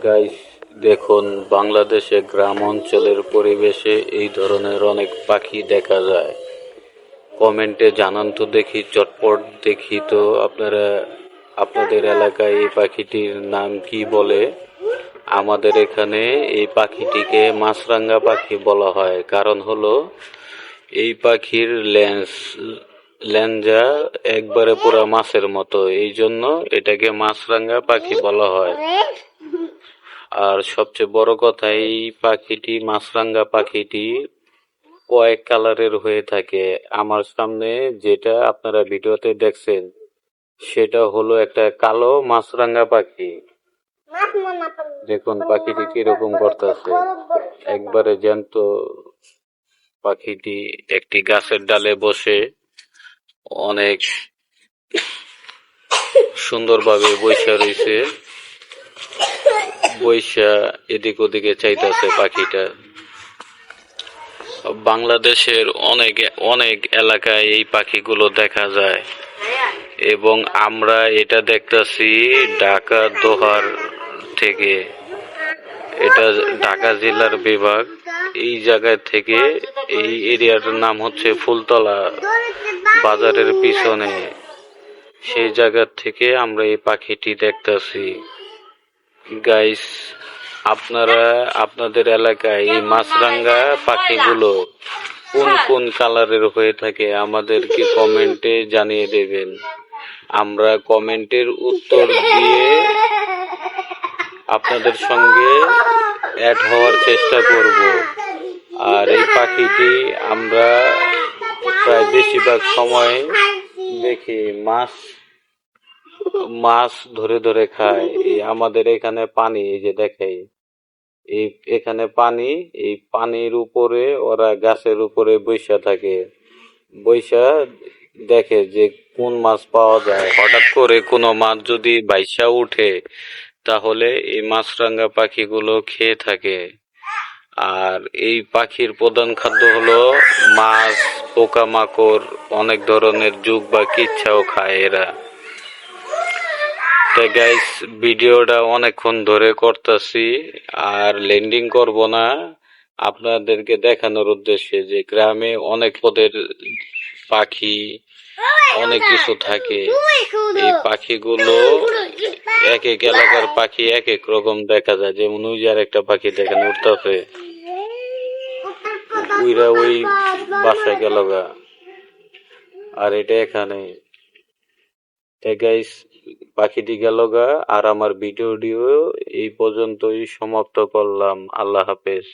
Guys, দেখুন, বাংলাদেশে গ্রাম অঞ্চলের পরিবেশে এই ধরনের অনেক পাখি দেখা যায়। কমেন্টে জানান তো দেখি, চটপট দেখি তো আপনারা আপনাদের এলাকায় এই পাখিটির নাম কি বলে। আমাদের এখানে এই পাখিটিকে মাছরাঙা পাখি বলা হয়, কারণ হলো এই পাখির লেঞ্জা একবারে পুরা মাছের মতো, এই জন্য এটাকে মাছরাঙা পাখি বলা হয়। আর সবচেয়ে বড় কথা, এই পাখিটি, মাছরাঙা পাখিটি কয়েক কালারের হয়ে থাকে। আমার সামনে যেটা আপনারা ভিডিওতে দেখছেন সেটা হলো একটা কালো মাছরাঙা পাখি। দেখুন পাখিটি কিরকম করতেছে, একবারে জ্যান্ত। পাখিটি একটি গাছের ডালে বসে অনেক সুন্দরভাবে বইসা রয়েছে, বইসা এদিক ওদিকে চাইতেছে পাখিটা। বাংলাদেশের অনেক অনেক এলাকায় এই পাখিগুলো দেখা যায়, এবং আমরা এটা দেখতেছি ঢাকা দোহার থেকে। এটা ঢাকা জেলার বিভাগ। এই জায়গা থেকে, এই এরিয়াটার নাম হচ্ছে ফুলতলা বাজারের পিছনে, সেই জায়গা থেকে আমরা এই পাখিটি দেখতেছি। গাইস, আপনারা আপনাদের এলাকায় এই মাছরাঙা পাখিগুলো কোন কোন কালারের হয়ে থাকে আমাদেরকে কমেন্টে জানিয়ে দেবেন। আমরা কমেন্টের উত্তর দিয়ে আপনাদের সঙ্গে অ্যাড হওয়ার চেষ্টা করব। আর এই পাখিটি আমরা প্রায় বেশিরভাগ সময় দেখি মাছ ধরে ধরে খায়। এই আমাদের এখানে পানি, এই যে দেখাই, এখানে পানি, এই পানির উপরে ওরা গাছের উপরে বৈশা থাকে, বৈশা দেখে যে কোন মাছ পাওয়া যায়। হঠাৎ করে কোনো মাছ যদি বাইসা উঠে তাহলে এই মাছরাঙা পাখিগুলো খেয়ে থাকে। আর এই পাখির প্রধান খাদ্য হলো মাছ, পোকামাকড়, অনেক ধরনের জুক বা কিচ্ছাও খায় এরা। তো গাইস, ভিডিওটা অনেকক্ষণ ধরে করতেছি, আর লেন্ডিং করব না, আপনাদেরকে দেখানোর উদ্দেশ্যে যে গ্রামে অনেক পদের পাখি, অনেক কিছু থাকে। এই পাখিগুলো এক এক এলাকার পাখি এক এক রকম দেখা যায়। যেমন ওই যে আর একটা পাখি দেখেন উঠতেছে, উইরা ওই বাসায় গেল গা, আর এটা এখানে। গাইস, পাখিটি গেল গা, আর আমার ভিডিওটিও এই পর্যন্তই সমাপ্ত করলাম। আল্লাহ হাফেজ।